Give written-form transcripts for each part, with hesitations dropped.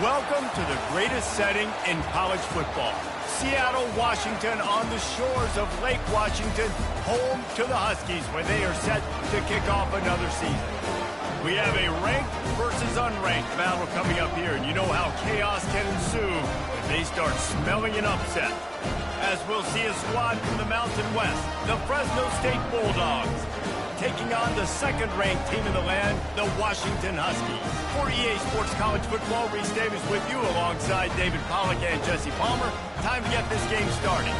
Welcome to the greatest setting in college football. Seattle, Washington, on the shores of Lake Washington, home to the Huskies, where they are set to kick off another season. We have a ranked versus unranked battle coming up here, and you know how chaos can ensue if they start smelling an upset. As we'll see a squad from the Mountain West, the Fresno State Bulldogs, taking on the second-ranked team in the land, the Washington Huskies. For EA Sports College Football, Reese Davis with you alongside David Pollack and Jesse Palmer. Time to get this game started.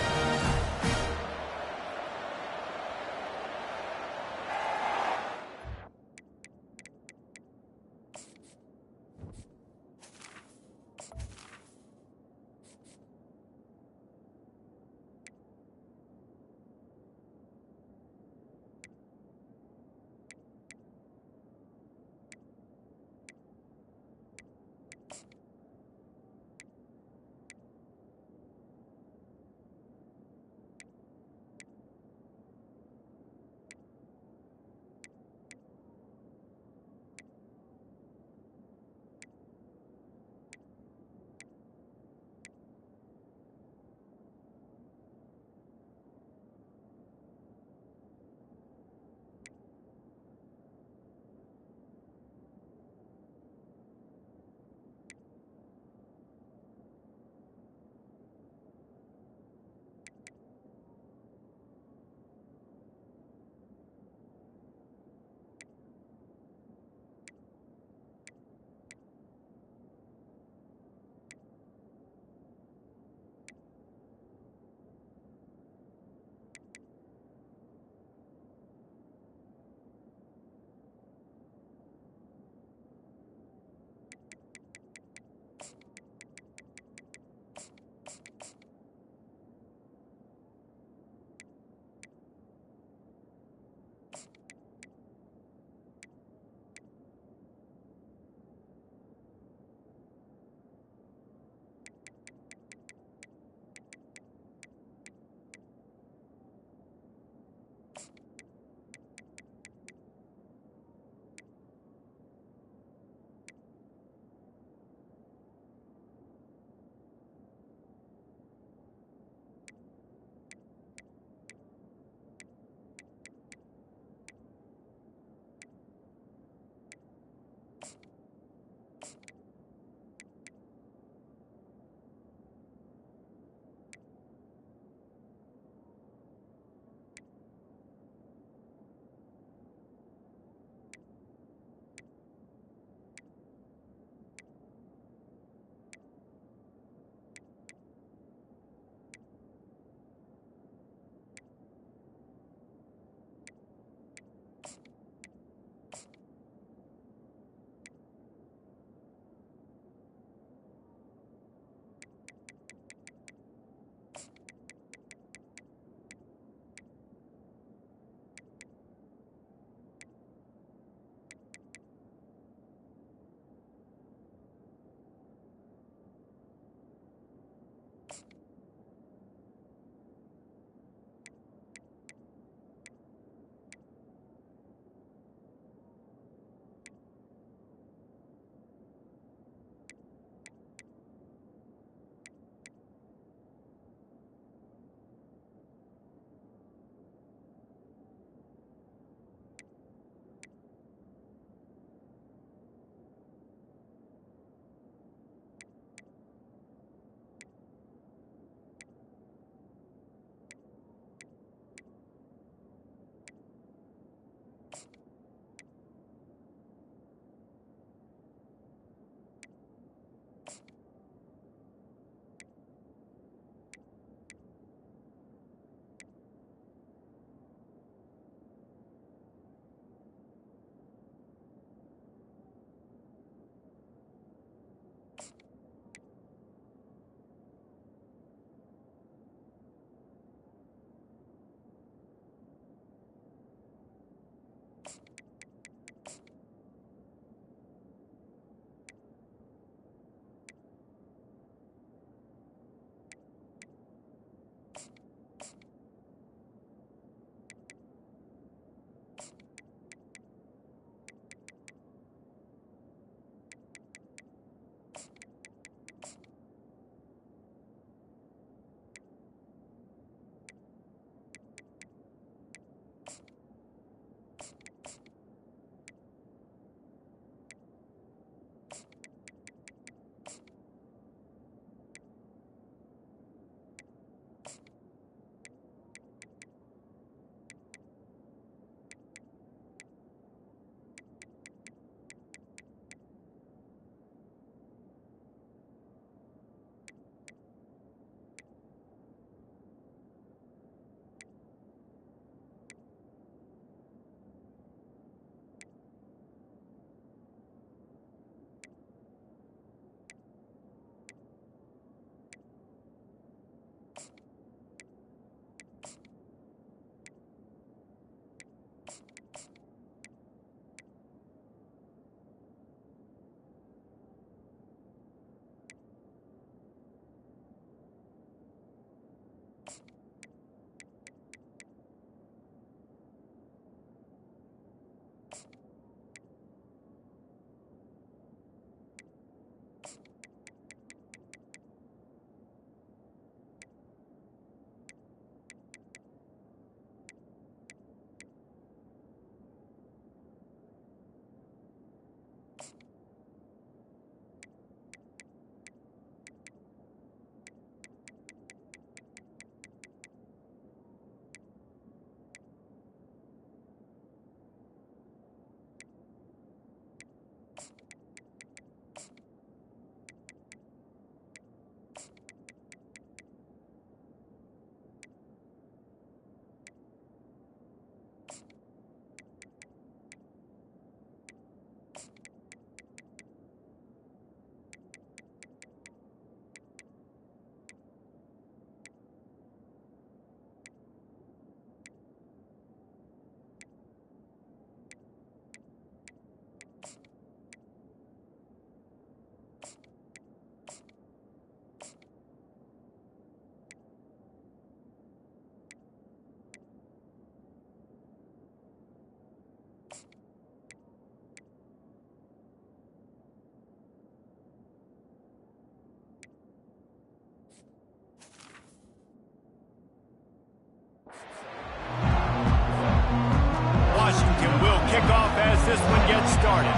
Washington will kick off as this one gets started.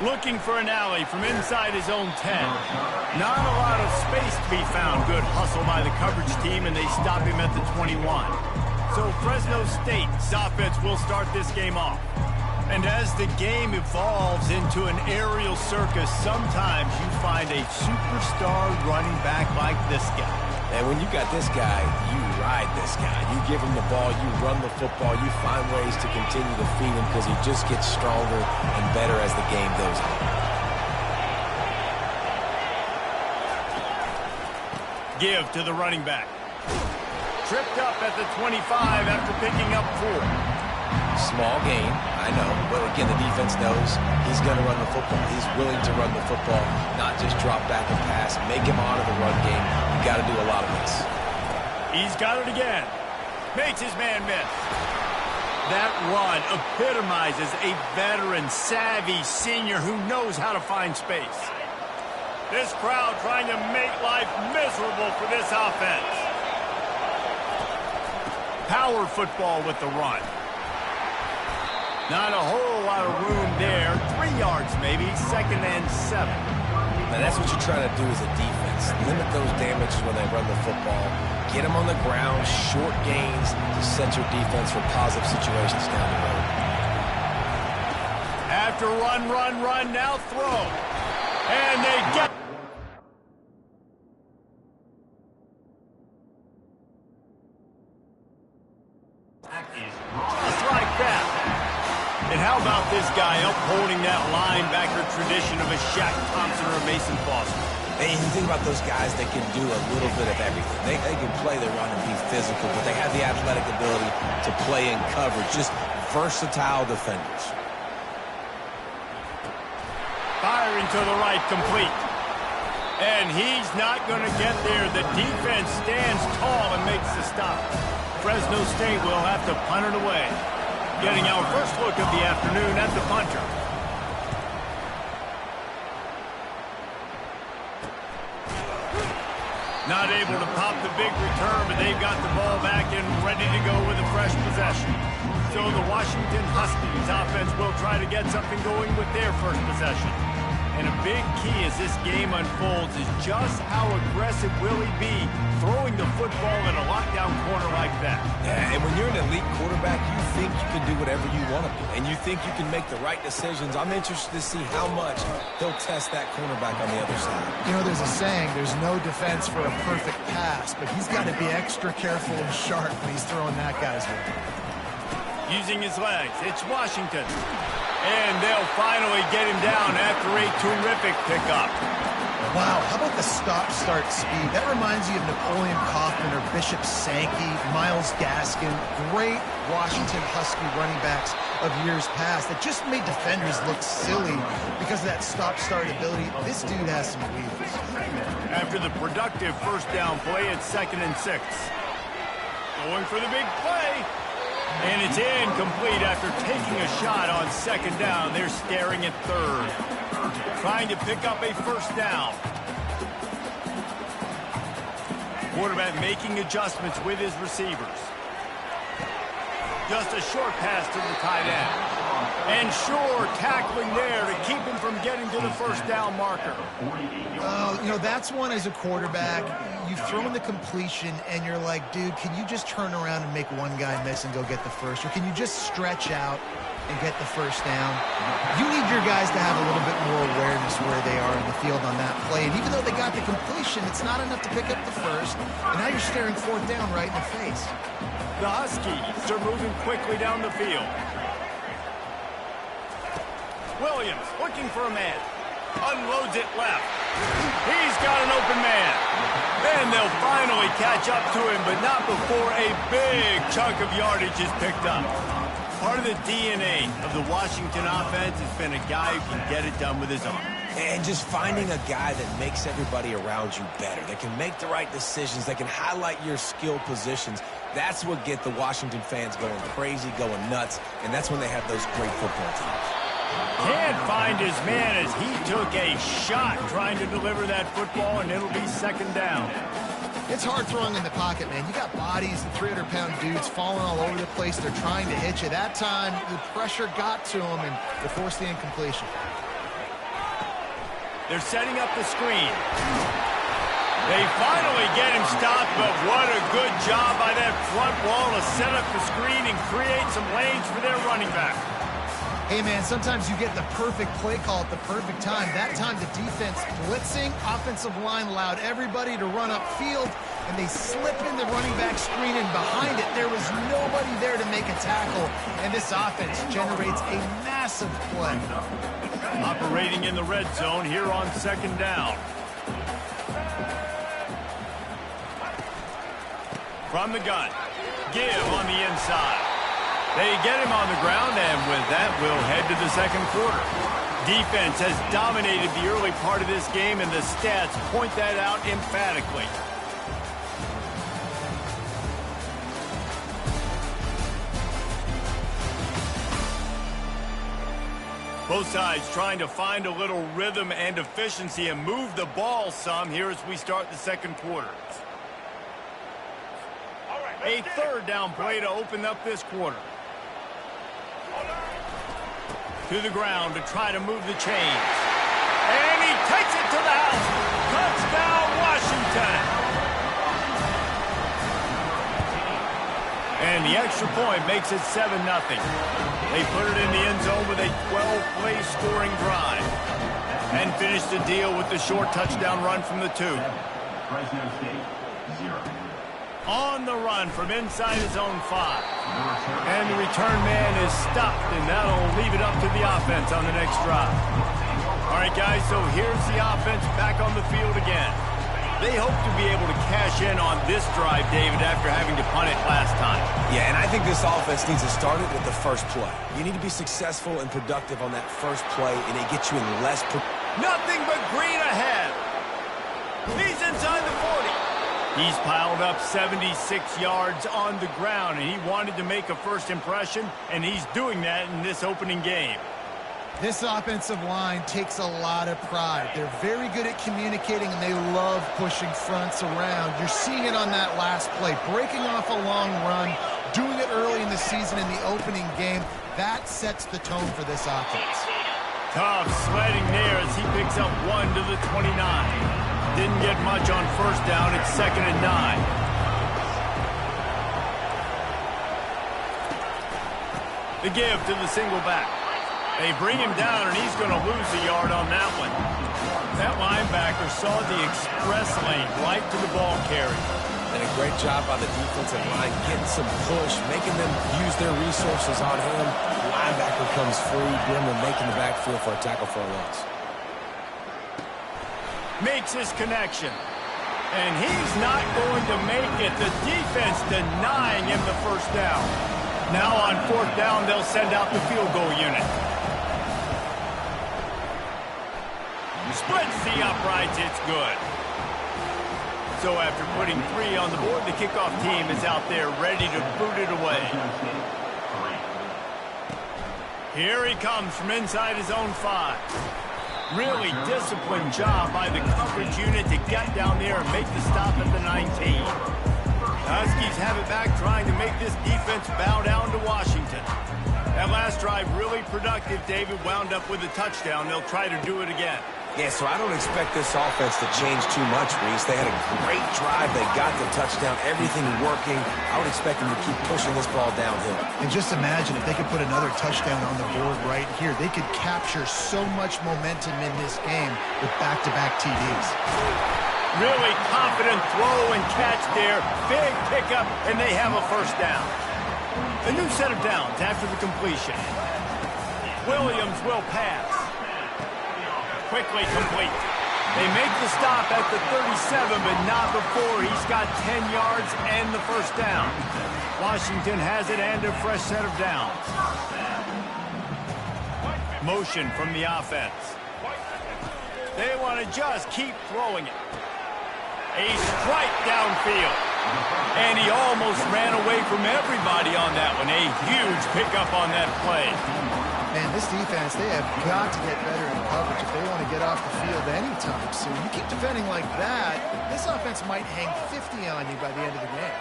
Looking for an alley from inside his own 10. Not a lot of space to be found. Good hustle by the coverage team, and they stop him at the 21. So Fresno State's offense will start this game off. And as the game evolves into an aerial circus, sometimes you find a superstar running back like this guy. And when you got this guy, you ride this guy. You give him the ball, you run the football, you find ways to continue to feed him because he just gets stronger and better as the game goes on. Give to the running back. Tripped up at the 25 after picking up 4. Small gain, I know, but again, the defense knows he's going to run the football. He's willing to run the football, not just drop back and pass, make him honor the run game. You got to do a lot of this. He's got it again. Makes his man miss. That run epitomizes a veteran, savvy senior who knows how to find space. This crowd trying to make life miserable for this offense. Power football with the run. Not a whole lot of room there. 3 yards maybe, 2nd and 7. Now that's what you're trying to do as a defense. Limit those damages when they run the football. Get them on the ground, short gains to set your defense for positive situations down the road. After run, now throw. And they get... Just like that. And how about this guy upholding that linebacker tradition of a Shaq Thompson or a Mason Foster? And you think about those guys that can do a little bit of everything. They can play the run and be physical, but they have the athletic ability to play in coverage. Just versatile defenders. Firing to the right, complete. And he's not going to get there. The defense stands tall and makes the stop. Fresno State will have to punt it away. Getting our first look of the afternoon at the punter. Not able to pop the big return, but they've got the ball back and ready to go with a fresh possession. So the Washington Huskies offense will try to get something going with their first possession. And a big key as this game unfolds is just how aggressive will he be throwing the football in a lockdown corner like that. Yeah, and when you're an elite quarterback, you think you can do whatever you want to do, and you think you can make the right decisions. I'm interested to see how much he'll test that cornerback on the other side. You know, there's a saying, there's no defense for a perfect pass, but he's got to be extra careful and sharp when he's throwing that guy's way. Using his legs, it's Washington. And they'll finally get him down after a terrific pickup. Wow, how about the stop-start speed? That reminds you of Napoleon Kaufman or Bishop Sankey, Myles Gaskin, great Washington Husky running backs of years past that just made defenders look silly because of that stop-start ability. This dude has some wheels. After the productive first down play, it's 2nd and 6. Going for the big play. And it's incomplete after taking a shot on 2nd down. They're staring at 3rd. Trying to pick up a first down. Quarterback making adjustments with his receivers. Just a short pass to the tight end. And sure, tackling there to keep him from getting to the first down marker. You know, that's one as a quarterback. You've thrown the completion, and you're like, dude, can you just turn around and make one guy miss and go get the first? Or can you just stretch out and get the first down? You need your guys to have a little bit more awareness where they are in the field on that play. And even though they got the completion, it's not enough to pick up the first. And now you're staring 4th down right in the face. The Huskies are moving quickly down the field. Williams looking for a man. Unloads it left. He's got an open man. Then they'll finally catch up to him, but not before a big chunk of yardage is picked up. Part of the DNA of the Washington offense has been a guy who can get it done with his arm. And just finding a guy that makes everybody around you better, that can make the right decisions, that can highlight your skill positions. That's what get the Washington fans going crazy, going nuts, and that's when they have those great football teams. Can't find his man as he took a shot trying to deliver that football, and it'll be 2nd down. It's hard throwing in the pocket, man. You got bodies and 300-pound dudes falling all over the place. They're trying to hit you. That time, the pressure got to them, and they forced the incompletion. They're setting up the screen. They finally get him stopped, but what a good job by that front wall to set up the screen and create some lanes for their running back. Hey, man, sometimes you get the perfect play call at the perfect time. That time, the defense blitzing, offensive line allowed everybody to run upfield, and they slip in the running back screen, and behind it, there was nobody there to make a tackle, and this offense generates a massive play. Operating in the red zone here on second down. From the gun, give on the inside. They get him on the ground, and with that, we'll head to the second quarter. Defense has dominated the early part of this game, and the stats point that out emphatically. Both sides trying to find a little rhythm and efficiency and move the ball some here as we start the second quarter. A third down play to open up this quarter. To the ground to try to move the chains. And he takes it to the house. Touchdown, Washington. And the extra point makes it 7-0. They put it in the end zone with a 12-play scoring drive. And finish the deal with the short touchdown run from the 2. Fresno State, 0. On the run from inside his own 5. And the return man is stopped, and that'll leave it up to the offense on the next drive. All right, guys, so here's the offense back on the field again. They hope to be able to cash in on this drive, David, after having to punt it last time. Yeah, and I think this offense needs to start it with the first play. You need to be successful and productive on that first play, and it gets you in less... Nothing but green ahead. He's inside the 40. He's piled up 76 yards on the ground, and he wanted to make a first impression, and he's doing that in this opening game. This offensive line takes a lot of pride. They're very good at communicating, and they love pushing fronts around. You're seeing it on that last play, breaking off a long run, doing it early in the season in the opening game. That sets the tone for this offense. Tough sledding there as he picks up 1 to the 29. Didn't get much on first down. It's 2nd and 9. The give to the single back. They bring him down, and he's going to lose a yard on that one. That linebacker saw the express lane right to the ball carrier. And a great job by the defensive line, getting some push, making them use their resources on him. The linebacker comes free, getting them making the backfield for a tackle for a loss. Makes his connection. And he's not going to make it. The defense denying him the first down. Now on 4th down, they'll send out the field goal unit. Spreads the uprights. It's good. So after putting 3 on the board, the kickoff team is out there ready to boot it away. Here he comes from inside his own 5. Really disciplined job by the coverage unit to get down there and make the stop at the 19. The Huskies have it back, trying to make this defense bow down to Washington. That last drive really productive. David wound up with a touchdown. They'll try to do it again. Yeah, so I don't expect this offense to change too much, Reese. They had a great drive. They got the touchdown, everything working. I would expect them to keep pushing this ball downhill. And just imagine if they could put another touchdown on the board right here. They could capture so much momentum in this game with back-to-back TDs. Really confident throw and catch there. Big pickup, and they have a first down. A new set of downs after the completion. Williams will pass. Quickly complete. They make the stop at the 37, but not before he's got 10 yards and the first down. Washington has it and a fresh set of downs. Motion from the offense. They want to just keep throwing it. A strike downfield. And he almost ran away from everybody on that one. A huge pickup on that play. Man, this defense, they have got to get better in coverage if they want to get off the field anytime soon. You keep defending like that, this offense might hang 50 on you by the end of the game.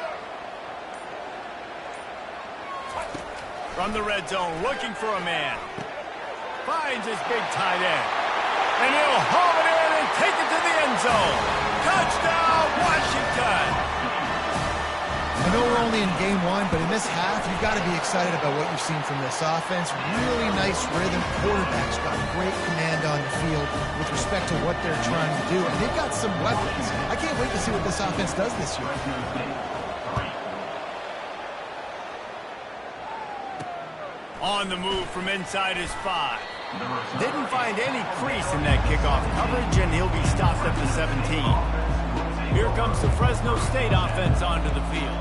From the red zone, looking for a man. Finds his big tight end. And he'll haul it in and take it to the end zone. Touchdown, Washington! I know we're only in game one, but in this half, you've got to be excited about what you've seen from this offense. Really nice rhythm. Quarterback's got great command on the field with respect to what they're trying to do. And they've got some weapons. I can't wait to see what this offense does this year. On the move from inside his 5. Didn't find any crease in that kickoff coverage, and he'll be stopped at the 17. Here comes the Fresno State offense onto the field.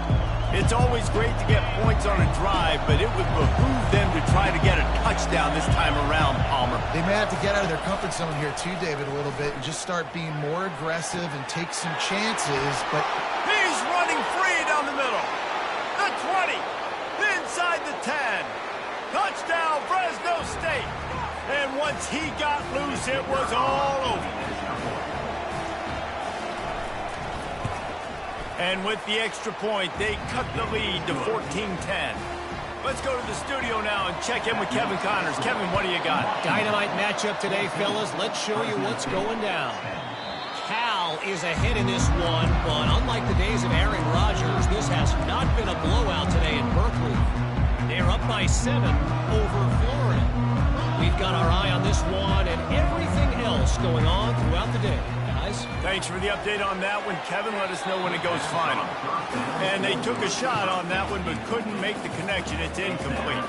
It's always great to get points on a drive, but it would behoove them to try to get a touchdown this time around, Palmer. They may have to get out of their comfort zone here too, David, a little bit, and just start being more aggressive and take some chances, but... He's running free down the middle. The 20. Inside the 10. Touchdown, Fresno State. And once he got loose, it was all over. And with the extra point, they cut the lead to 14-10. Let's go to the studio now and check in with Kevin Connors. Kevin, what do you got? Dynamite matchup today, fellas. Let's show you what's going down. Cal is ahead in this one, but unlike the days of Aaron Rodgers, this has not been a blowout today in Berkeley. They're up by 7 over Florida. We've got our eye on this one and everything else going on throughout the day. Thanks for the update on that one, Kevin. Let us know when it goes final. And they took a shot on that one, but couldn't make the connection. It's incomplete.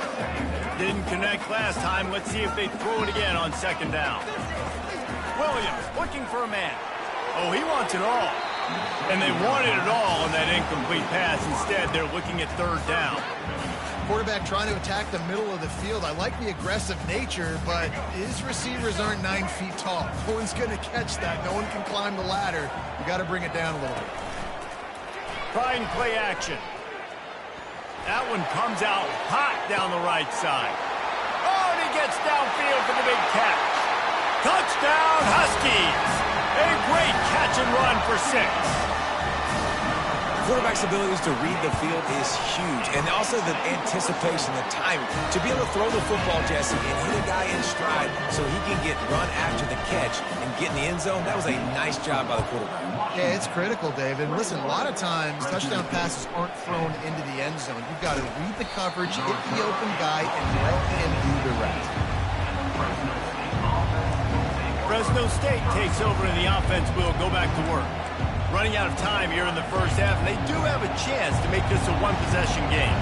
Didn't connect last time. Let's see if they throw it again on second down. Williams looking for a man. Oh, he wants it all. And they wanted it all on that incomplete pass. Instead, they're looking at third down. Quarterback trying to attack the middle of the field. I like the aggressive nature, but his receivers aren't 9 feet tall. No one's going to catch that. No one can climb the ladder. You got to bring it down a little bit. Trying play action. That one comes out hot down the right side. Oh, and he gets downfield for the big catch. Touchdown, Huskies. A great catch and run for 6. Quarterback's abilities to read the field is huge, and also the anticipation, the timing. To be able to throw the football, Jesse, and hit a guy in stride so he can get run after the catch and get in the end zone, that was a nice job by the quarterback. Yeah, it's critical, David. Listen, a lot of times touchdown passes aren't thrown into the end zone. You've got to read the coverage, hit the open guy, and let him do the rest. Fresno State takes over and the offense will go back to work. Running out of time here in the first half, and they do have a chance to make this a one-possession game.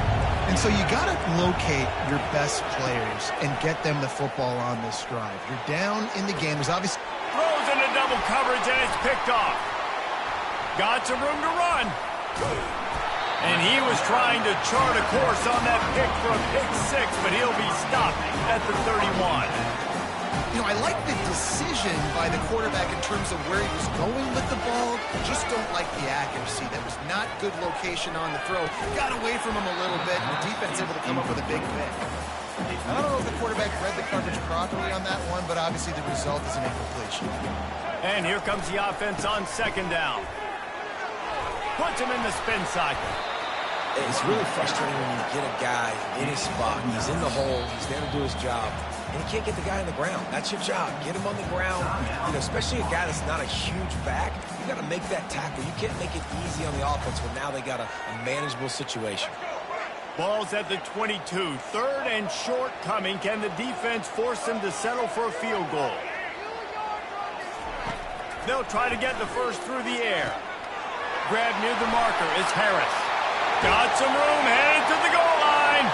And so you got to locate your best players and get them the football on this drive. You're down in the game. There's obviously... Throws into double coverage, and it's picked off. Got some room to run. And he was trying to chart a course on that pick for a pick 6, but he'll be stopped at the 31. You know, I like the decision by the quarterback in terms of where he was going with the ball. Just don't like the accuracy. That was not good location on the throw. Got away from him a little bit, and the defense able to come up with a big pick. I don't know if the quarterback read the coverage properly on that one, but obviously the result is an incompletion. And here comes the offense on second down. Puts him in the spin cycle. It's really frustrating when you get a guy in his spot. He's in the hole. He's there to do his job. And you can't get the guy on the ground. That's your job. Get him on the ground. You know, especially a guy that's not a huge back. You got to make that tackle. You can't make it easy on the offense when now they got a manageable situation. Ball's at the 22. Third and short coming. Can the defense force them to settle for a field goal? They'll try to get the first through the air. Grab near the marker is Harris. Got some room, headed to the goal line.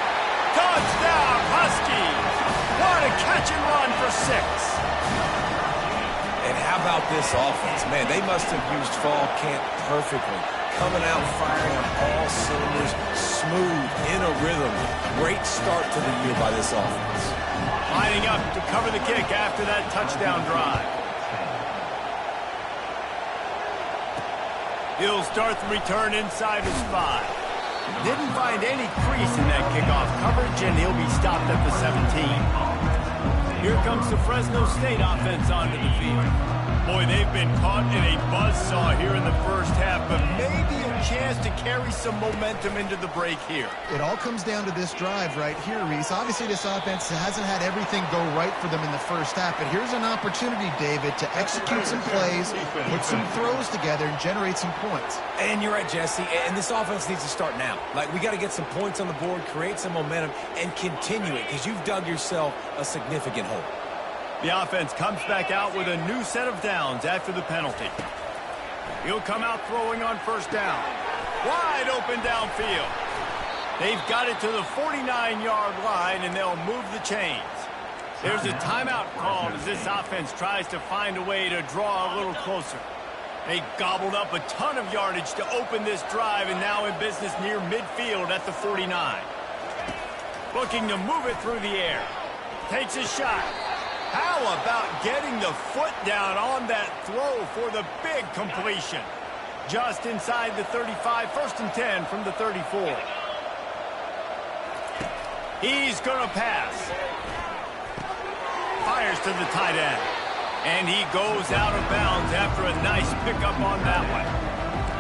Touchdown, Huskies. What a catch and run for 6. And how about this offense? Man, they must have used fall camp perfectly. Coming out firing on all cylinders, smooth, in a rhythm. Great start to the year by this offense. Lining up to cover the kick after that touchdown drive. He'll start the return inside his 5. Didn't find any crease in that kickoff coverage, and he'll be stopped at the 17. Here comes the Fresno State offense onto the field. Boy, they've been caught in a buzzsaw here in the first half, but maybe a chance to carry some momentum into the break here. It all comes down to this drive right here, Reese. Obviously, this offense hasn't had everything go right for them in the first half, but here's an opportunity, David, to execute some plays, put some throws together, and generate some points. And you're right, Jesse, and this offense needs to start now. Like, we got to get some points on the board, create some momentum, and continue it, because you've dug yourself a significant hole. The offense comes back out with a new set of downs after the penalty. He'll come out throwing on first down. Wide open downfield. They've got it to the 49-yard line, and they'll move the chains. There's a timeout called as this offense tries to find a way to draw a little closer. They gobbled up a ton of yardage to open this drive, and now in business near midfield at the 49. Looking to move it through the air. Takes a shot. How about getting the foot down on that throw for the big completion? Just inside the 35, 1st and 10 from the 34. He's going to pass. Fires to the tight end. And he goes out of bounds after a nice pickup on that one.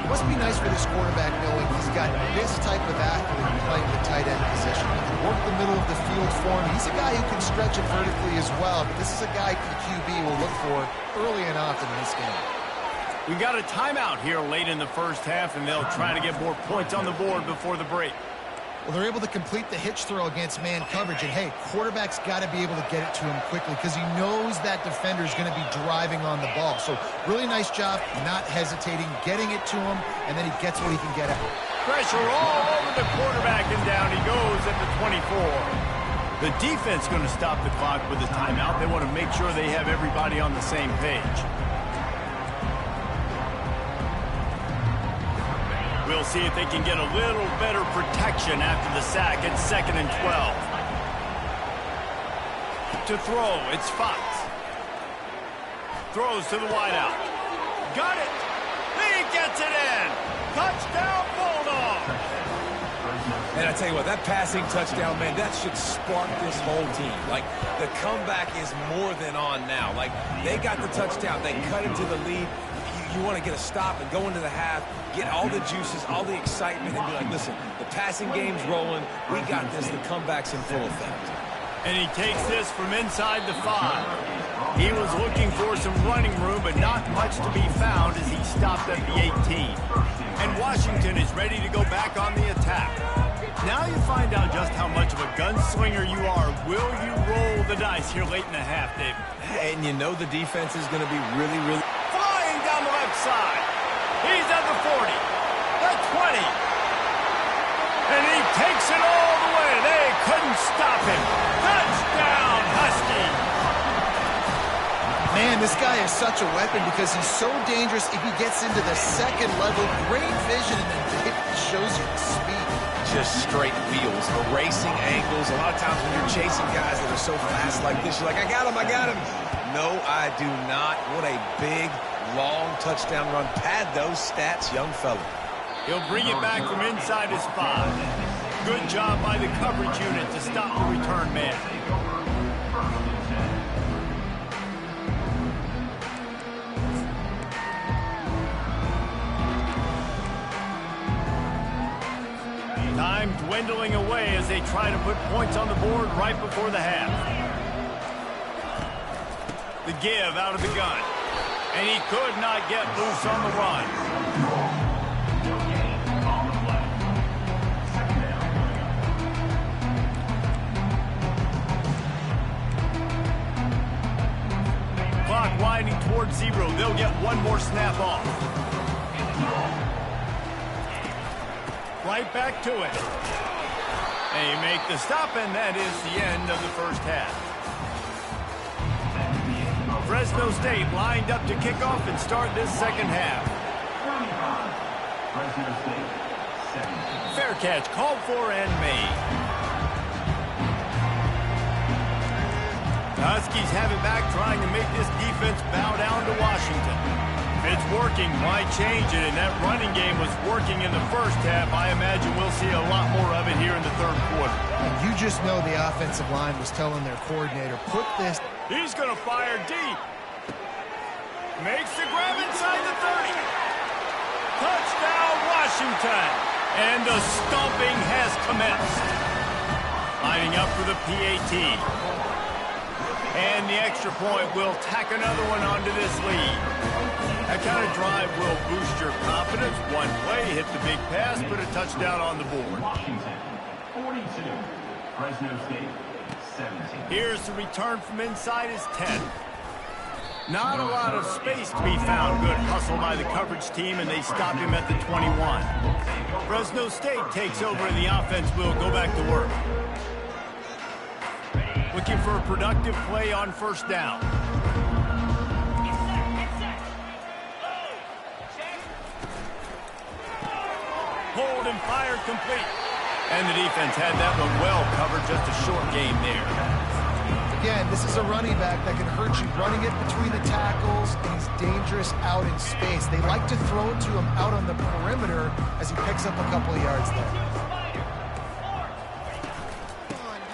It must be nice for this quarterback knowing he's got this type of athlete playing the tight end position. He can work the middle of the field for him. He's a guy who can stretch it vertically as well, but this is a guy the QB will look for early and often in this game. We got a timeout here late in the first half, and they'll try to get more points on the board before the break. Well, they're able to complete the hitch throw against man coverage, and hey, quarterback's got to be able to get it to him quickly because he knows that defender is going to be driving on the ball. So really nice job not hesitating, getting it to him, and then he gets what he can get out. Pressure all over the quarterback, and down he goes at the 24. The defense going to stop the clock with a timeout. They want to make sure they have everybody on the same page. We'll see if they can get a little better protection after the sack at 2nd and 12. To throw, it's Fox. Throws to the wideout. Got it! He gets it in! Touchdown, Bulldogs! And I tell you what, that passing touchdown, man, that should spark this whole team. Like, the comeback is more than on now. Like, they got the touchdown. They cut into the lead. You want to get a stop and go into the half, get all the juices, all the excitement, and be like, listen, the passing game's rolling. We got this. The comeback's in full effect. And he takes this from inside the 5. He was looking for some running room, but not much to be found as he stopped at the 18. And Washington is ready to go back on the attack. Now you find out just how much of a gunslinger you are. Will you roll the dice here late in the half, Dave? And you know the defense is going to be really flying down the left side. He's at the 40, the 20. And he takes it all the way. They couldn't stop him. Touchdown, Husky. Man, this guy is such a weapon because he's so dangerous if he gets into the second level. Great vision, and then it shows you the speed. just straight wheels, erasing angles. A lot of times when you're chasing guys that are so fast like this, you're like, I got him, I got him. No, I do not. What a big, long touchdown run. Pad those stats, young fella. He'll bring it back from inside his spot. Good job by the coverage unit to stop the return man. Time dwindling away as they try to put points on the board right before the half. The give out of the gun. And he could not get loose on the run. Clock winding towards 0. They'll get one more snap off. Right back to it. They make the stop, and that is the end of the first half. Fresno State lined up to kick off and start this second half. Fair catch called for and made. The Huskies have it back, trying to make this defense bow down to Washington. It's working. Why change it? And that running game was working in the first half. I imagine we'll see a lot more of it here in the third quarter. You just know the offensive line was telling their coordinator, put this. He's going to fire deep. Makes the grab inside the 30. Touchdown, Washington. And the stomping has commenced. Lining up for the PAT. And the extra point will tack another one onto this lead. That kind of drive will boost your confidence. One play, hit the big pass, put a touchdown on the board. Washington, 42. Fresno State, 17. Here's the return from inside his 10. Not a lot of space to be found. Good hustle by the coverage team, and they stop him at the 21. Fresno State takes over, and the offense will go back to work. Looking for a productive play on first down. Hold and fired complete. And the defense had that one well covered. Just a short game there. Again, this is a running back that can hurt you. Running it between the tackles, and he's dangerous out in space. They like to throw it to him out on the perimeter as he picks up a couple of yards there.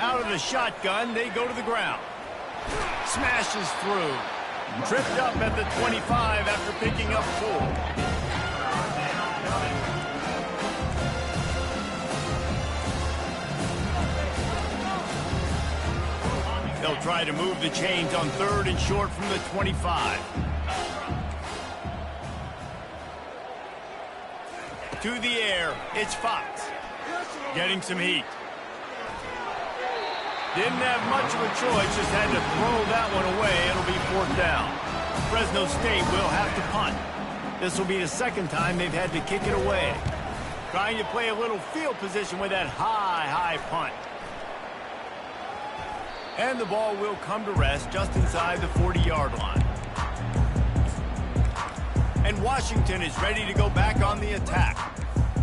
Out of the shotgun, they go to the ground. Smashes through. Tripped up at the 25 after picking up 4. They'll try to move the chains on third and short from the 25. To the air, it's Fox. Getting some heat. Didn't have much of a choice, just had to throw that one away. It'll be fourth down. Fresno State will have to punt. This will be the second time they've had to kick it away. Trying to play a little field position with that high punt. And the ball will come to rest just inside the 40-yard line. And Washington is ready to go back on the attack.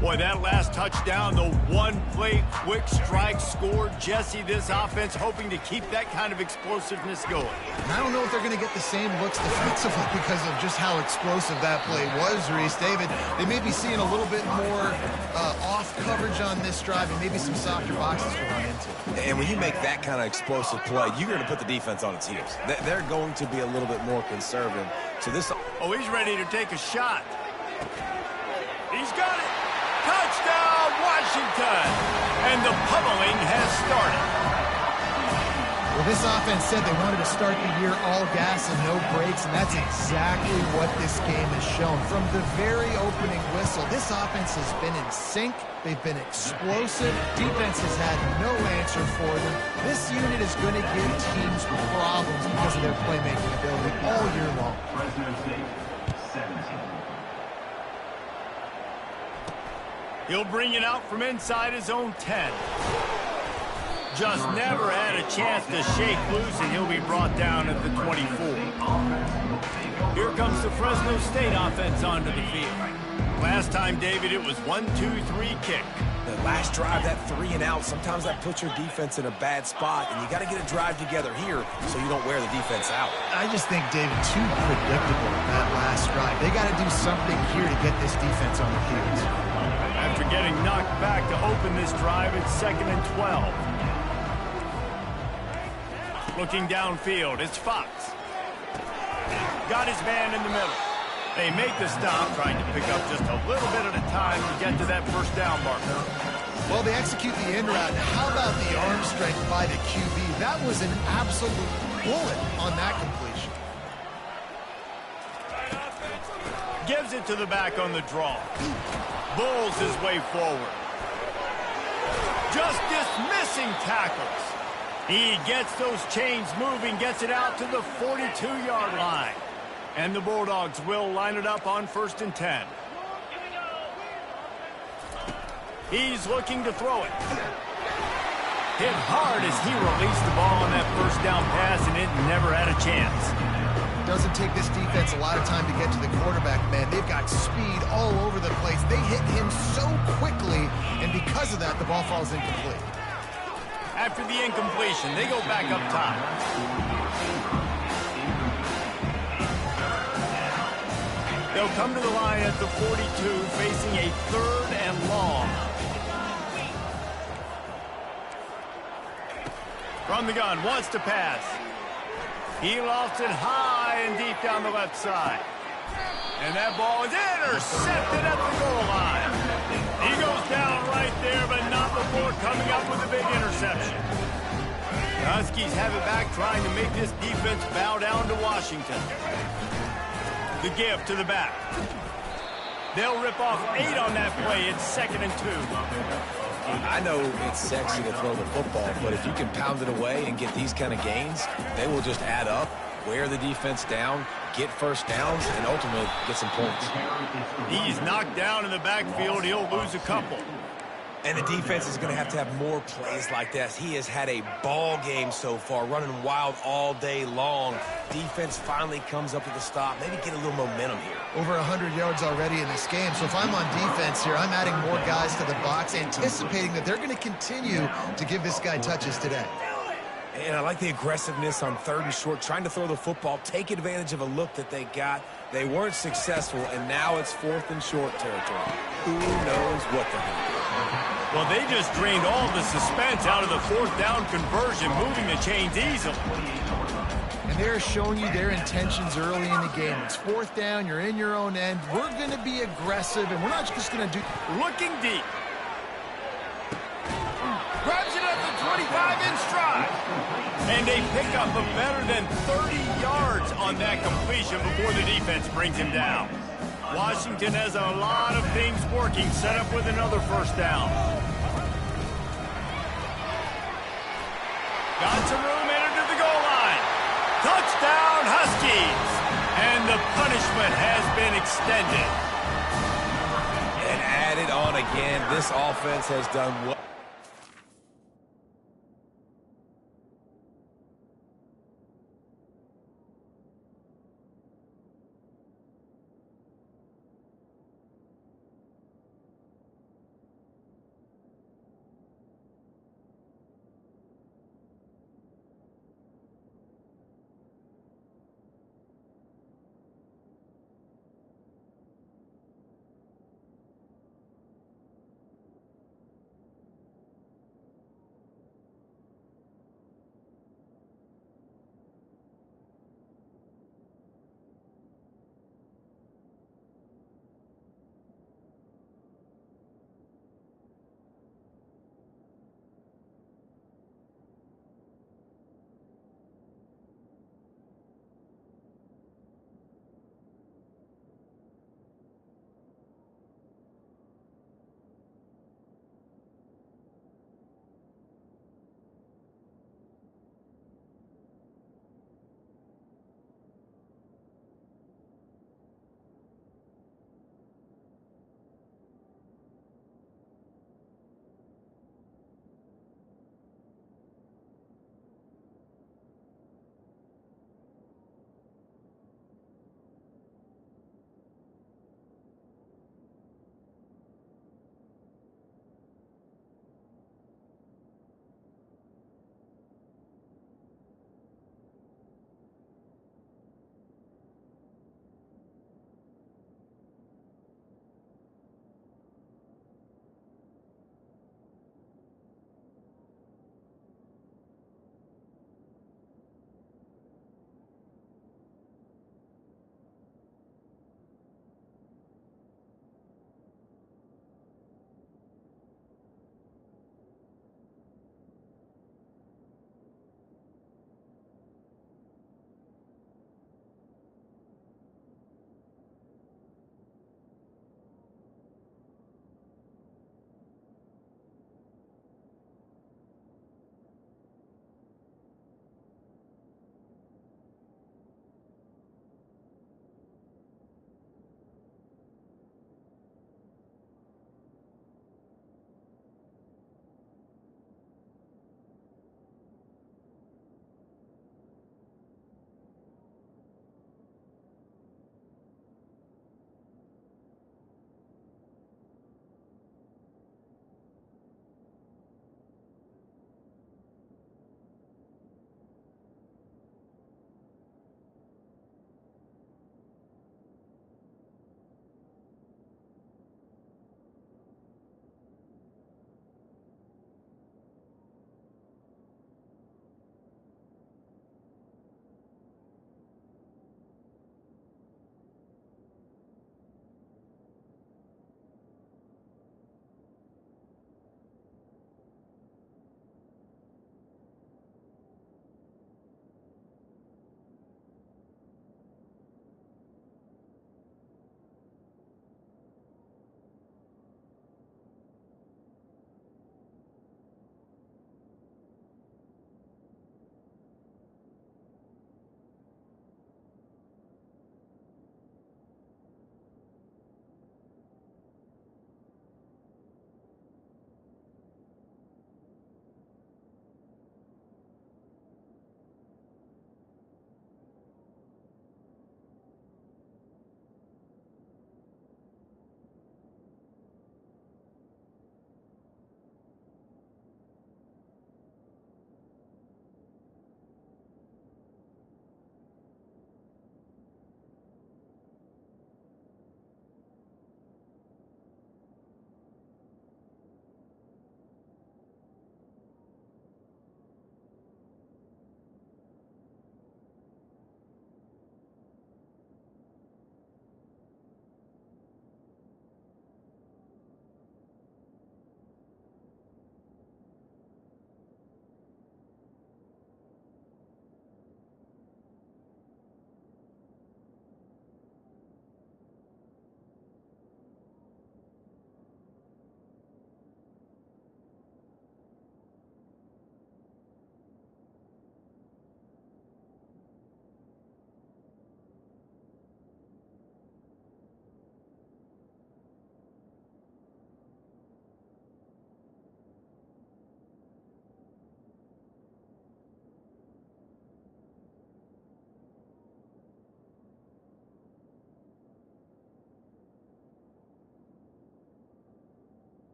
Boy, that last touchdown, the one-play quick strike score. Jesse, this offense hoping to keep that kind of explosiveness going. And I don't know if they're going to get the same looks defensively because of just how explosive that play was, Reese. David, they may be seeing a little bit more off coverage on this drive and maybe some softer boxes to run into. And when you make that kind of explosive play, you're going to put the defense on its heels. They're going to be a little bit more conservative. So this. Oh, he's ready to take a shot. He's got it. Touchdown, Washington! And the pummeling has started. Well, this offense said they wanted to start the year all gas and no brakes, and that's exactly what this game has shown. From the very opening whistle, this offense has been in sync. They've been explosive. Defense has had no answer for them. This unit is going to give teams problems because of their playmaking ability all year long. Fresno State, 17. He'll bring it out from inside his own 10. Just never had a chance to shake loose, and he'll be brought down at the 24. Here comes the Fresno State offense onto the field. Last time, David, it was 1-2-3 kick. The last drive, that 3 and out, sometimes that puts your defense in a bad spot, and you got to get a drive together here so you don't wear the defense out. I just think, David, too predictable that last drive. They got to do something here to get this defense on the heels. After getting knocked back to open this drive, it's 2nd and 12. Looking downfield, it's Fox. Got his man in the middle. They make the stop, trying to pick up just a little bit at a time to get to that first down marker. Well, they execute the in route. How about the arm strength by the QB? That was an absolute bullet on that completion. Gives it to the back on the draw. Bulls his way forward. Just dismissing tackles. He gets those chains moving, gets it out to the 42-yard line. And the Bulldogs will line it up on 1st and 10. He's looking to throw it. Hit hard as he released the ball on that first down pass, and it never had a chance. Doesn't take this defense a lot of time to get to the quarterback, man. They've got speed all over the place. They hit him so quickly, and because of that, the ball falls incomplete. After the incompletion, they go back up top. They'll come to the line at the 42, facing a 3rd and long. From the gun, wants to pass. He lofts it high and deep down the left side. And that ball is intercepted at the goal line. He goes down right there, but not before coming up with a big interception. The Huskies have it back, trying to make this defense bow down to Washington. The give to the back. They'll rip off 8 on that play. It's 2nd and 2. I know it's sexy to throw the football, but if you can pound it away and get these kind of gains, they will just add up, wear the defense down, get first downs, and ultimately get some points. He's knocked down in the backfield. He'll lose a couple. And the defense is going to have more plays like this. He has had a ball game so far, running wild all day long. Defense finally comes up with a stop. Maybe get a little momentum here. Over 100 yards already in this game. So if I'm on defense here, I'm adding more guys to the box, anticipating that they're going to continue to give this guy touches today. And I like the aggressiveness on 3rd and short, trying to throw the football, take advantage of a look that they got. They weren't successful, and now it's 4th and short territory. Who knows what they're going to do? Well, they just drained all the suspense out of the 4th down conversion, moving the chains easily. And they're showing you their intentions early in the game. It's 4th down, you're in your own end. We're going to be aggressive, and we're not just going to do... Looking deep. Grabs it at the 25 in stride. And they pick up a better than 30 yards on that completion before the defense brings him down. Washington has a lot of things working, set up with another 1st down. Got some room, entered to the goal line. Touchdown, Huskies! And the punishment has been extended. And added on again. This offense has done well.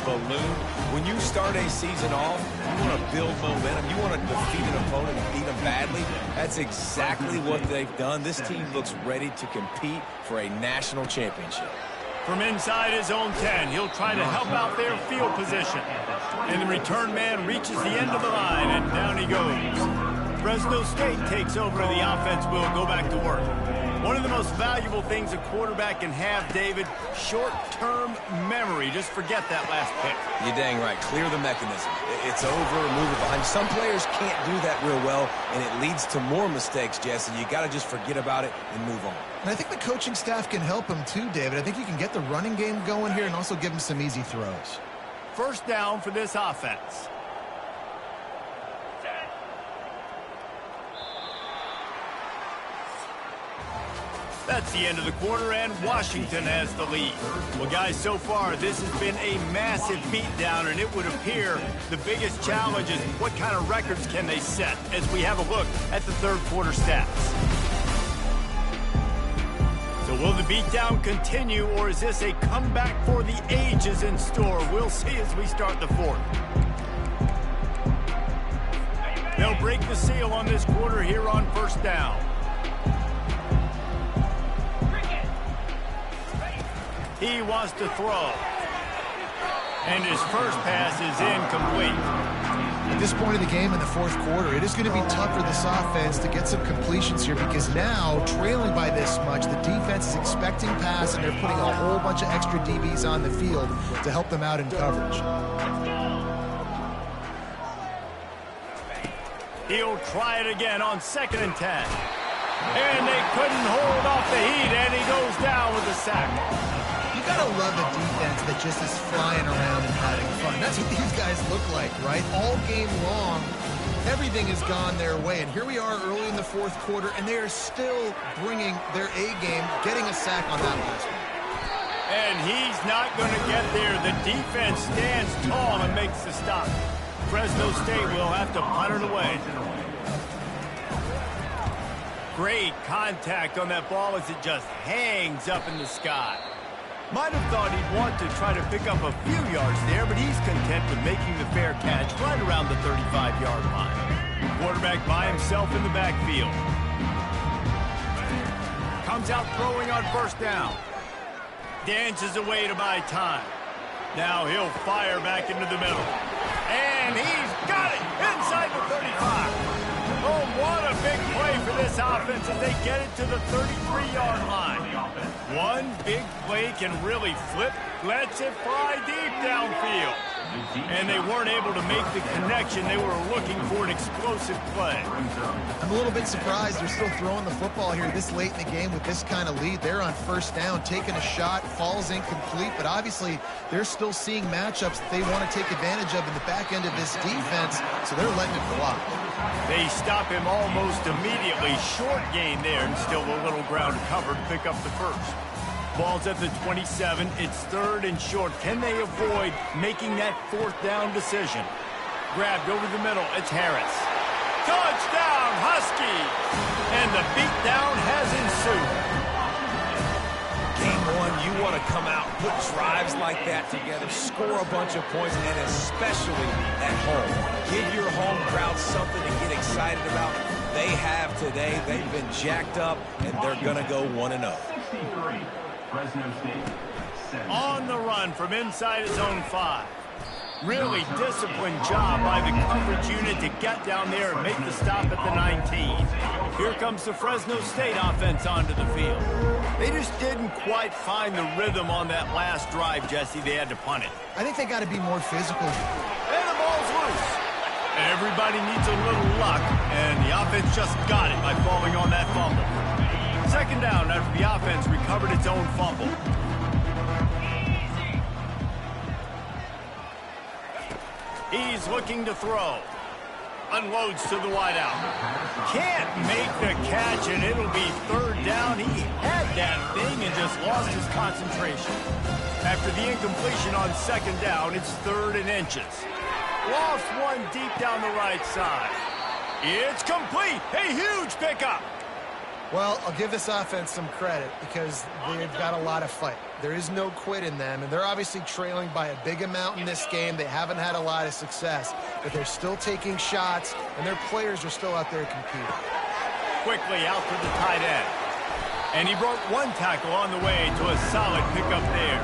ballooned. When you start a season off, you want to build momentum. You want to defeat an opponent and beat them badly. That's exactly what they've done. This team looks ready to compete for a national championship. From inside his own 10, he'll try to help out their field position. And the return man reaches the end of the line, and down he goes. Fresno State takes over, and the offense will go back to work. One of the most valuable things a quarterback can have, David, short-term memory. Just forget that last pick. You're dang right. Clear the mechanism. It's over, move it behind. Some players can't do that real well, and it leads to more mistakes, Jesse. You got to just forget about it and move on. And I think the coaching staff can help him too, David. I think you can get the running game going here and also give him some easy throws. First down for this offense. That's the end of the quarter, and Washington has the lead. Well, guys, so far, this has been a massive beatdown, and it would appear the biggest challenge is what kind of records can they set as we have a look at the third quarter stats. So will the beatdown continue, or is this a comeback for the ages in store? We'll see as we start the fourth. They'll break the seal on this quarter here on first down. He wants to throw. And his first pass is incomplete. At this point of the game in the fourth quarter, it is going to be tough for this offense to get some completions here because now, trailing by this much, the defense is expecting pass and they're putting a whole bunch of extra DBs on the field to help them out in coverage. He'll try it again on 2nd and 10. And they couldn't hold off the heat, and he goes down with a sack. You gotta love a defense that just is flying around and having fun. That's what these guys look like, right? All game long, everything has gone their way. And here we are early in the fourth quarter, and they are still bringing their A game, getting a sack on that last one. And he's not going to get there. The defense stands tall and makes the stop. Fresno State will have to punt it away. Great contact on that ball as it just hangs up in the sky. Might have thought he'd want to try to pick up a few yards there, but he's content with making the fair catch right around the 35-yard line. Quarterback by himself in the backfield. Comes out throwing on first down. Dances away to buy time. Now he'll fire back into the middle. And he's got it inside the 35. Oh, what a big play for this offense as they get it to the 33-yard line. One big play can really flip, lets it fly deep downfield. And they weren't able to make the connection. They were looking for an explosive play. I'm a little bit surprised they're still throwing the football here this late in the game with this kind of lead. They're on first down, taking a shot, falls incomplete, but obviously they're still seeing matchups that they want to take advantage of in the back end of this defense, so they're letting it fly. They stop him almost immediately. Short gain there, and still a little ground covered to pick up the first. Ball's at the 27. It's 3rd and short. Can they avoid making that 4th down decision? Grabbed over the middle. It's Harris. Touchdown, Huskies! And the beatdown has ensued. Game one, you want to come out, put drives like that together, score a bunch of points, and especially at home. Give your home crowd something to get excited about. They have today. They've been jacked up, and they're going to go 1-0. 63. Fresno State, 7. On the run from inside his own 5. Really disciplined job by the coverage unit to get down there and make the stop at the 19. Here comes the Fresno State offense onto the field. They just didn't quite find the rhythm on that last drive, Jesse. They had to punt it. I think they got to be more physical. And the ball's loose. Everybody needs a little luck, and the offense just got it by falling on that fumble. 2nd down after the offense recovered its own fumble. He's looking to throw. Unloads to the wideout. Can't make the catch, and it'll be 3rd down. He had that thing and just lost his concentration. After the incompletion on 2nd down, it's 3rd and inches. Lost one deep down the right side. It's complete. A huge pickup. Well, I'll give this offense some credit because they've got a lot of fight. There is no quit in them, and they're obviously trailing by a big amount in this game. They haven't had a lot of success, but they're still taking shots, and their players are still out there competing. Quickly out to the tight end. And he broke one tackle on the way to a solid pickup there.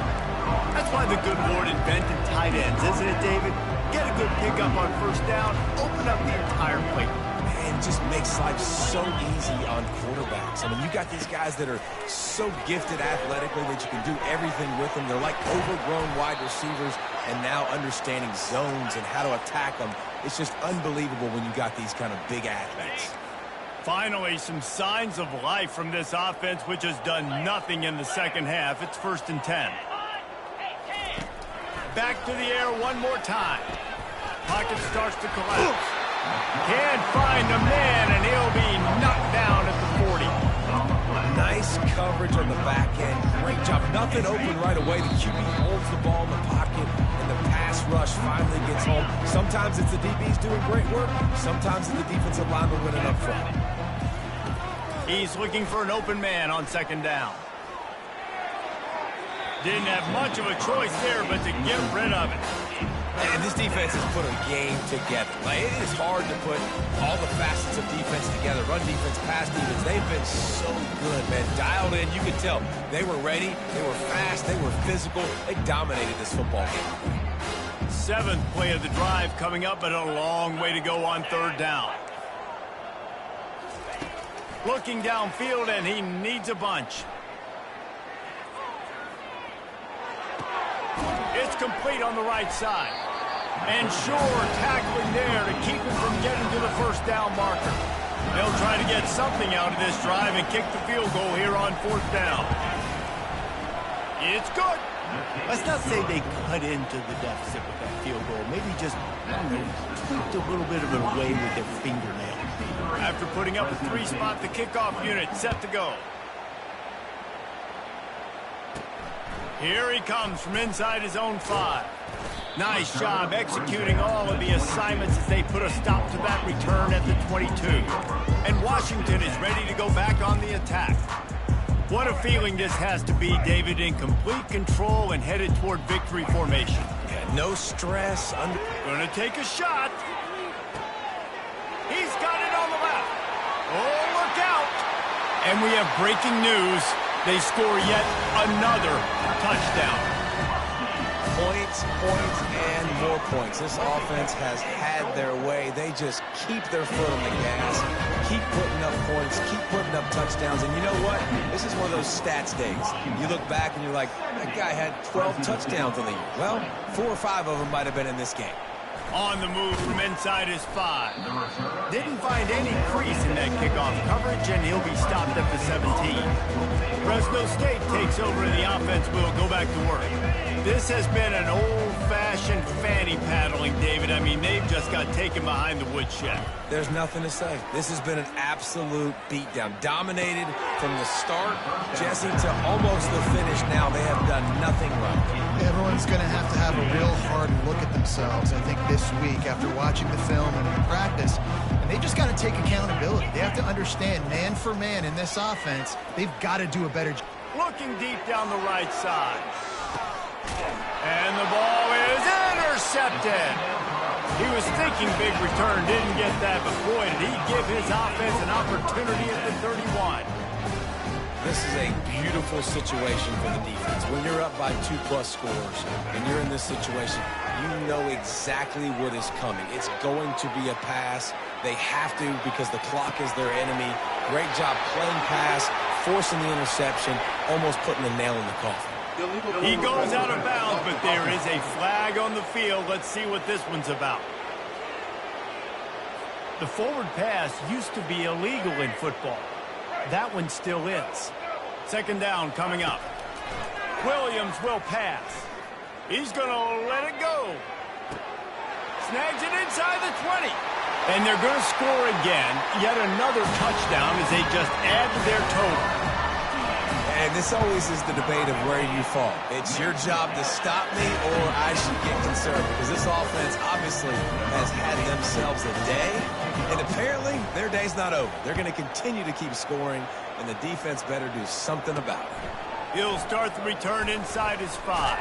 That's why the good Lord invented tight ends, isn't it, David? Get a good pickup on first down, open up the entire plate. Man, just makes life so easy on quarterbacks. I mean, you got these guys that are so gifted athletically that you can do everything with them. They're like overgrown wide receivers, and now understanding zones and how to attack them. It's just unbelievable when you got these kind of big athletes. Finally, some signs of life from this offense, which has done nothing in the second half. It's 1st and 10. Back to the air one more time. Pocket starts to collapse. Can't find a man, and he'll be knocked down at the 40. Nice coverage on the back end. Great job. Nothing open right away. The QB holds the ball in the pocket, and the pass rush finally gets home. Sometimes it's the DBs doing great work. Sometimes it's the defensive lineman winning up front. He's looking for an open man on 2nd down. Didn't have much of a choice there, but to get rid of it. And this defense has put a game together. Like, it is hard to put all the facets of defense together. Run defense, pass defense. They've been so good, man. Dialed in. You could tell they were ready. They were fast. They were physical. They dominated this football game. 7th play of the drive coming up, but a long way to go on 3rd down. Looking downfield, and he needs a bunch. It's complete on the right side. And sure, tackling there to keep him from getting to the 1st down marker. They'll try to get something out of this drive and kick the field goal here on 4th down. It's good. Let's not say they cut into the deficit with that field goal. Maybe just, I don't know, tweaked a little bit of it away with their fingernail. After putting up a 3-spot, the kickoff unit set to go. Here he comes from inside his own 5. Nice job executing all of the assignments as they put a stop to that return at the 22. And Washington is ready to go back on the attack. What a feeling this has to be, David, in complete control and headed toward victory formation. Yeah, no stress. Gonna take a shot. He's got it on the left. Oh, look out. And we have breaking news. They score yet another touchdown. Points, and more points. This offense has had their way. They just keep their foot on the gas, keep putting up points, keep putting up touchdowns. And you know what? This is one of those stats days. You look back and you're like, that guy had 12 touchdowns in the year. Well, 4 or 5 of them might have been in this game. On the move from inside his 5. Didn't find any crease in that kickoff coverage, and he'll be stopped at the 17. Fresno State takes over, and the offense will go back to work. This has been an old-fashioned fanny paddling, David. I mean, they've just got taken behind the woodshed. There's nothing to say. This has been an absolute beatdown. Dominated from the start, Jesse, to almost the finish now. They have done nothing right. Everyone's going to have a real hard look at themselves, I think, this week after watching the film and in practice. And they just got to take accountability. They have to understand, man for man in this offense, they've got to do a better job. Looking deep down the right side. And the ball is intercepted. He was thinking big return, didn't get that, but boy, did he give his offense an opportunity at the 31. This is a beautiful situation for the defense. When you're up by 2+ scores and you're in this situation, you know exactly what is coming. It's going to be a pass. They have to because the clock is their enemy. Great job playing pass, forcing the interception, almost putting the nail in the coffin. He goes out of bounds, but there is a flag on the field. Let's see what this one's about. The forward pass used to be illegal in football. That one still is. 2nd down coming up. Williams will pass. He's going to let it go. Snags it inside the 20. And they're going to score again. Yet another touchdown as they just add to their total. And this always is the debate of where you fall. It's your job to stop me or I should get concerned because this offense obviously has had themselves a day. And apparently, their day's not over. They're going to continue to keep scoring, and the defense better do something about it. He'll start the return inside his 5.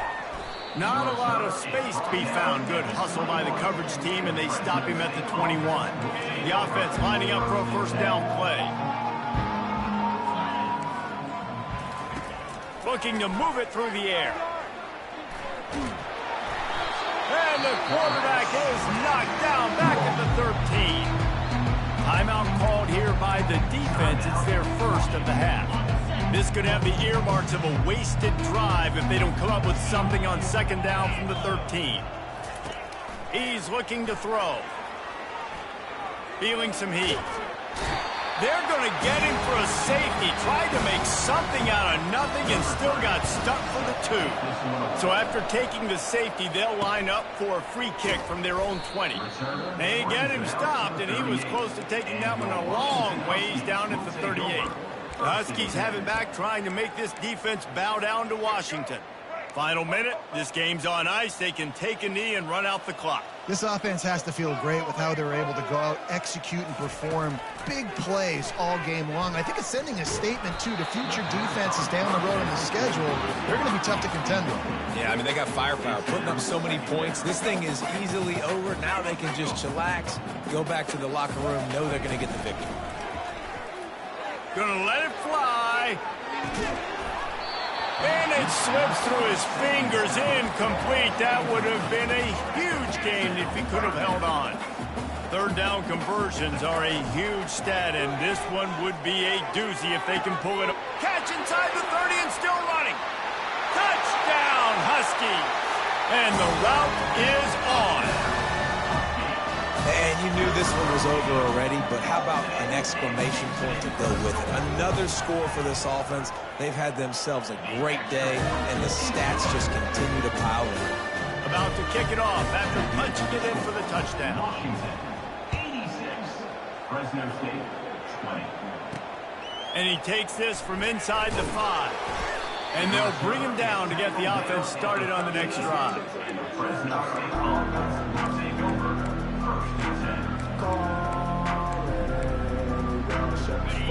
Not a lot of space to be found. Good hustle by the coverage team, and they stop him at the 21. The offense lining up for a first down play. Looking to move it through the air. And the quarterback is knocked down back at the 13. Timeout called here by the defense. It's their first of the half. This could have the earmarks of a wasted drive if they don't come up with something on second down from the 13. He's looking to throw. Feeling some heat. They're going to get him for a safety. Tried to make something out of nothing and still got stuck for the 2. So after taking the safety, they'll line up for a free kick from their own 20. They get him stopped, and he was close to taking that one a long ways down at the 38. The Huskies have it back, trying to make this defense bow down to Washington. Final minute, this game's on ice. They can take a knee and run out the clock. This offense has to feel great with how they're able to go out, execute, and perform big plays all game long. I think it's sending a statement, too, to future defenses down the road in the schedule. They're going to be tough to contend with. Yeah, I mean, they got firepower, putting up so many points. This thing is easily over. Now they can just chillax, go back to the locker room, know they're going to get the victory. Gonna let it fly. And it slips through his fingers, incomplete. That would have been a huge gain if he could have held on. Third down conversions are a huge stat, and this one would be a doozy if they can pull it up. Catch inside the 30 and still running. Touchdown, Huskies. And the route is on. And you knew this one was over already, but how about an exclamation point to go with it? Another score for this offense. They've had themselves a great day, and the stats just continue to pile in. About to kick it off after punching it in for the touchdown. Washington, 86. Fresno State, 20. And he takes this from inside the 5. And they'll bring him down to get the offense started on the next drive. Fresno State offense will take over.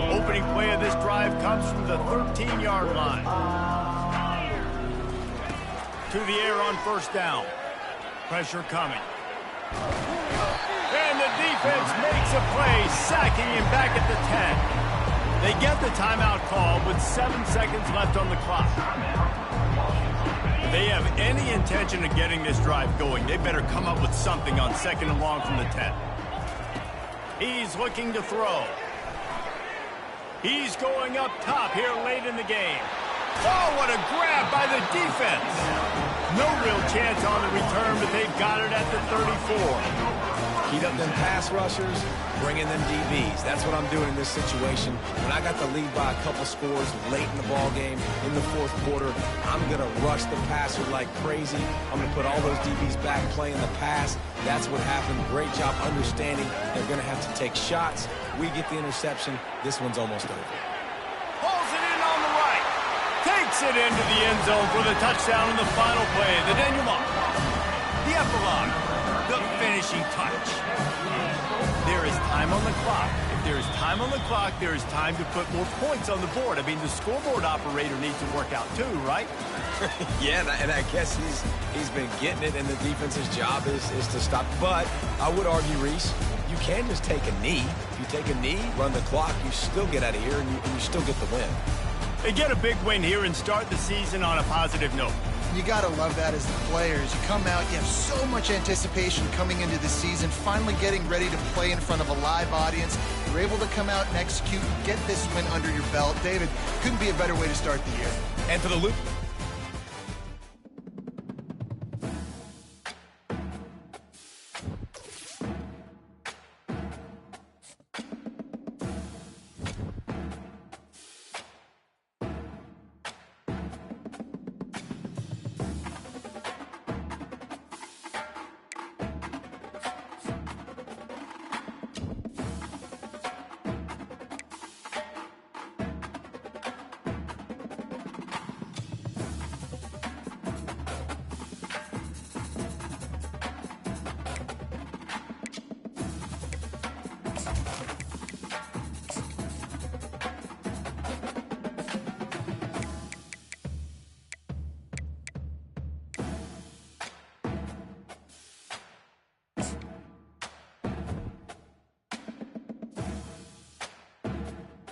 Opening play of this drive comes from the 13-yard line. To the air on first down. Pressure coming. And the defense makes a play, sacking him back at the 10. They get the timeout call with 7 seconds left on the clock. If they have any intention of getting this drive going, they better come up with something on second and long from the 10. He's looking to throw. He's going up top here late in the game. Oh, what a grab by the defense. No real chance on the return, but they've got it at the 34. Heat up them pass rushers, bring in them DBs. That's what I'm doing in this situation. When I got the lead by a couple scores late in the ball game, in the fourth quarter, I'm going to rush the passer like crazy. I'm going to put all those DBs back playing the pass. That's what happened. Great job understanding they're going to have to take shots. We get the interception. This one's almost over. Pulls it in on the right. Takes it into the end zone for the touchdown in the final play. The denouement. The epilogue. The finishing touch. There is time on the clock. If there is time on the clock, there is time to put more points on the board. I mean, the scoreboard operator needs to work out too, right? Yeah, and I guess he's been getting it, and the defense's job is to stop. But I would argue, Reese, you can just take a knee. If you take a knee, run the clock, you still get out of here, and you still get the win. They get a big win here and start the season on a positive note. You got to love that as the players. You come out, you have so much anticipation coming into the season, finally getting ready to play in front of a live audience. You're able to come out and execute, get this win under your belt. David, couldn't be a better way to start the year. And for the Loop